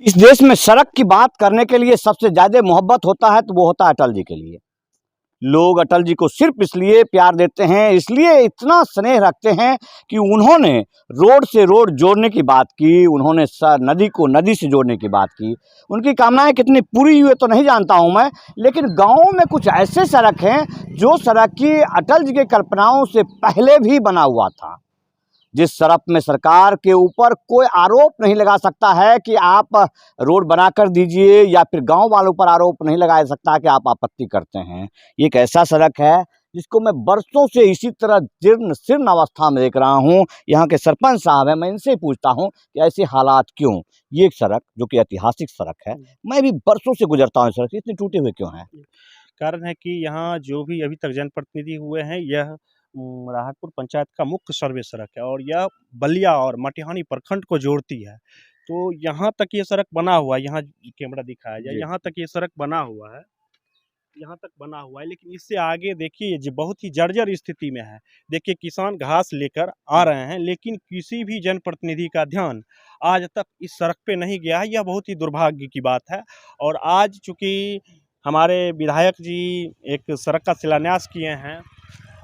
इस देश में सड़क की बात करने के लिए सबसे ज्यादा मोहब्बत होता है तो वो होता है अटल जी के लिए। लोग अटल जी को सिर्फ इसलिए प्यार देते हैं, इसलिए इतना स्नेह रखते हैं कि उन्होंने रोड से रोड जोड़ने की बात की, उन्होंने नदी को नदी से जोड़ने की बात की। उनकी कामनाएं कितनी पूरी हुई तो नहीं जानता हूं मैं, लेकिन गाँव में कुछ ऐसे सड़क हैं जो सड़क की अटल जी की कल्पनाओं से पहले भी बना हुआ था। जिस सड़क में सरकार के ऊपर कोई आरोप नहीं लगा सकता है कि आप रोड बना कर दीजिए, या फिर गांव वालों पर आरोप नहीं लगाया सकता कि आप आपत्ति करते हैं। ये एक ऐसा सड़क है जिसको मैं बरसों से इसी तरह जीर्ण शीर्ण अवस्था में देख रहा हूँ। यहाँ के सरपंच साहब हैं, मैं इनसे पूछता हूँ कि ऐसे हालात क्यों। ये एक सड़क जो कि ऐतिहासिक सड़क है, मैं भी बरसों से गुजरता हूँ, सड़क इतने टूटे हुए क्यों हैं? कारण है कि यहाँ जो भी अभी तक जनप्रतिनिधि हुए हैं, यह राहतपुर पंचायत का मुख्य सर्वे सड़क है और यह बलिया और मटिहानी प्रखंड को जोड़ती है। तो यहाँ तक ये सड़क बना हुआ है, यहाँ कैमरा दिखाया जाए, यहाँ तक ये सड़क बना हुआ है, यहाँ तक बना हुआ है। लेकिन इससे आगे देखिए जो बहुत ही जर्जर स्थिति में है। देखिए किसान घास लेकर आ रहे हैं, लेकिन किसी भी जनप्रतिनिधि का ध्यान आज तक इस सड़क पे नहीं गया है। यह बहुत ही दुर्भाग्य की बात है। और आज चूँकि हमारे विधायक जी एक सड़क का शिलान्यास किए हैं,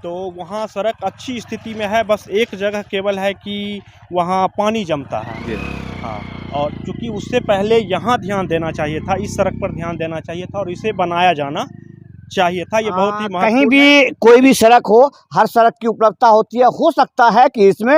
तो वहाँ सड़क अच्छी स्थिति में है। बस एक जगह केवल है कि वहाँ पानी जमता है। हाँ, और चूँकि उससे पहले यहाँ ध्यान देना चाहिए था, इस सड़क पर ध्यान देना चाहिए था और इसे बनाया जाना चाहिए था। ये बहुत ही कहीं महत्वपूर्ण भी कोई भी सड़क हो, हर सड़क की उपलब्धता होती है। हो सकता है कि इसमें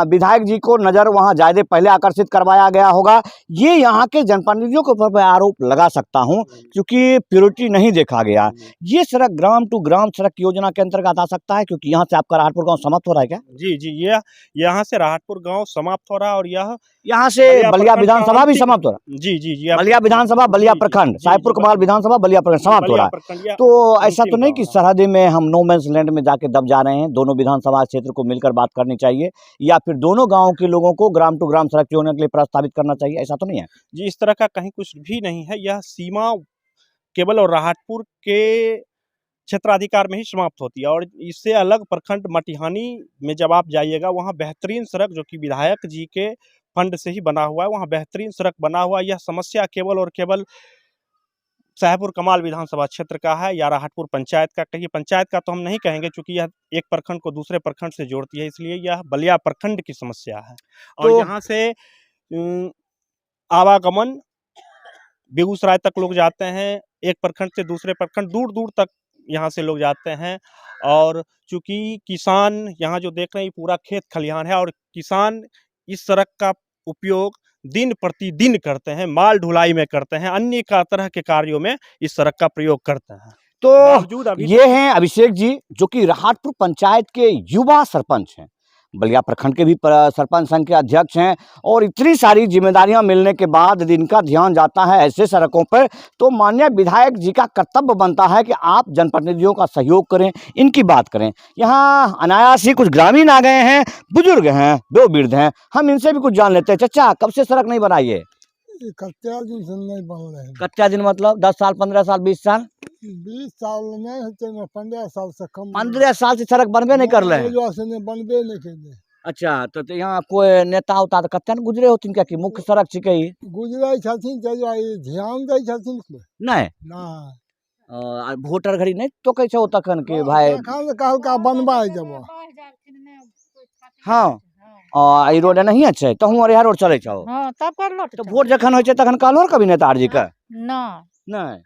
विधायक जी को नज़र वहाँ ज़्यादा पहले आकर्षित करवाया गया होगा। ये यहाँ के जनप्रतिनिधियों के ऊपर मैं आरोप लगा सकता हूँ, क्योंकि प्योरिटी नहीं देखा गया। ये सड़क ग्राम टू ग्राम सड़क योजना के अंतर्गत आ सकता है, क्योंकि यहाँ से आपका राहतपुर गाँव समाप्त हो रहा है क्या? जी, जी, यह यहाँ से राहतपुर गाँव समाप्त हो रहा है और यह यहाँ से बलिया विधानसभा भी समाप्त हो रहा है। जी, जी, जी, बलिया विधानसभा, बलिया प्रखंड, साहेबपुर कमाल विधानसभा, बलिया प्रखंड समाप्त हो रहा है। तो ऐसा तो नहीं कि सरहदी में हम नो मैंस लैंड में जाके दब जा रहे हैं। दोनों विधानसभा क्षेत्र को मिलकर बात करनी चाहिए, या फिर दोनों गांवों के लोगों को ग्राम टू ग्राम सड़क योजना के लिए प्रस्तावित करना चाहिए। ऐसा तो नहीं है जी, इस तरह का कहीं कुछ भी नहीं है। यह सीमा केवल और राहतपुर के क्षेत्राधिकार में ही समाप्त होती है। और इससे अलग प्रखंड मटिहानी में जब आप जाइएगा, वहाँ बेहतरीन सड़क जो कि विधायक जी के फंड से ही बना हुआ है, वहाँ बेहतरीन सड़क बना हुआ है। यह समस्या केवल और केवल साहेबपुर कमाल विधानसभा क्षेत्र का है या राहतपुर पंचायत का। कहिए पंचायत का तो हम नहीं कहेंगे, क्योंकि यह एक प्रखंड को दूसरे प्रखंड से जोड़ती है, इसलिए यह बलिया प्रखंड की समस्या है। और तो यहाँ से आवागमन बेगूसराय तक लोग जाते हैं, एक प्रखंड से दूसरे प्रखंड, दूर दूर तक यहाँ से लोग जाते हैं। और चूंकि किसान यहाँ जो देख रहे हैं, पूरा खेत खलिहान है और किसान इस सड़क का उपयोग दिन प्रतिदिन करते हैं, माल ढुलाई में करते हैं, अन्य तरह के कार्यों में इस सड़क का प्रयोग करते हैं। तो ये हैं अभिषेक जी, जो कि राहतपुर पंचायत के युवा सरपंच हैं, बलिया प्रखंड के भी सरपंच संघ के अध्यक्ष हैं, और इतनी सारी जिम्मेदारियां मिलने के बाद इनका ध्यान जाता है ऐसे सड़कों पर, तो माननीय विधायक जी का कर्तव्य बनता है कि आप जनप्रतिनिधियों का सहयोग करें, इनकी बात करें। यहाँ अनायास ही कुछ ग्रामीण आ गए हैं, बुजुर्ग हैं, दो वृद्ध हैं, हम इनसे भी कुछ जान लेते हैं। चाचा, कब से सड़क नहीं बनाई है? कच्चा दिन से नहीं बन रहे हैं। कच्चा दिन मतलब 10 साल, 15 साल, 20 साल? 20 साल नहीं होते ना, 15 साल से कम। 15 साल से सड़क बनबे नहीं कर रहे हैं। बनबे नहीं कर। अच्छा, तो यहाँ कोई नेता उता तो कत्ते न गुजरे होथिन, क्या कि मुख्य सड़क छिकै ई? गुजरे छथिन तो ध्यान दै छथिन नहीं ना। वोटर घड़ी नहीं तो कहै छौ तखन के भाई कहलका बनबा देबो। हाँ, ई रोड नहीं छै, तहूँ और यहाँ रोड चले छौ। हां, तब कर लो तो वोट जखन होय छै तखन कहलो कभी नेता जी के? नहीं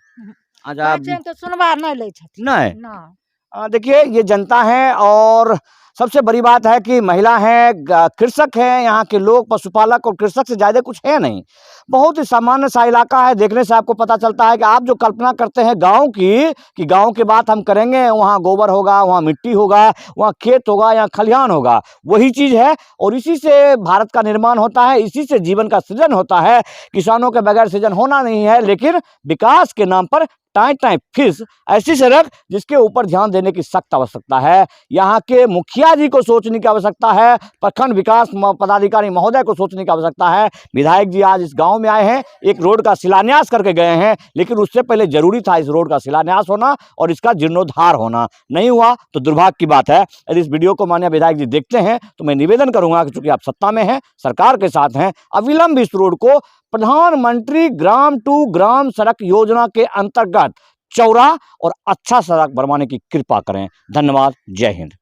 अच्छा, तो सुनवा नहीं ले छथिन। नहीं ना देखिए, ये जनता है, और सबसे बड़ी बात है कि महिला है, कृषक हैं, यहाँ के लोग पशुपालक, और कृषक से ज़्यादा कुछ है नहीं। बहुत ही सामान्य सा इलाका है। देखने से आपको पता चलता है कि आप जो कल्पना करते हैं गांव की, कि गांव की बात हम करेंगे, वहाँ गोबर होगा, वहाँ मिट्टी होगा, वहाँ खेत होगा, यहाँ खलिहान होगा, वही चीज़ है। और इसी से भारत का निर्माण होता है, इसी से जीवन का सृजन होता है। किसानों के बगैर सृजन होना नहीं है, लेकिन विकास के नाम पर टाइम फिश ऐसी सड़क जिसके ऊपर ध्यान देने की सख्त आवश्यकता है। यहाँ के मुखिया जी को सोचने की आवश्यकता है, प्रखंड विकास पदाधिकारी महोदय को सोचने की आवश्यकता है। विधायक जी आज इस गांव में आए हैं, एक रोड का शिलान्यास करके गए हैं, लेकिन उससे पहले जरूरी था इस रोड का शिलान्यास होना और इसका जीर्णोद्धार होना। नहीं हुआ तो दुर्भाग्य की बात है। यदि इस वीडियो को माननीय विधायक जी देखते हैं तो मैं निवेदन करूंगा कि चूंकि आप सत्ता में हैं, सरकार के साथ हैं, अविलंब इस रोड को प्रधानमंत्री ग्राम टू ग्राम सड़क योजना के अंतर्गत चौड़ा और अच्छा सड़क बनवाने की कृपा करें। धन्यवाद। जय हिंद।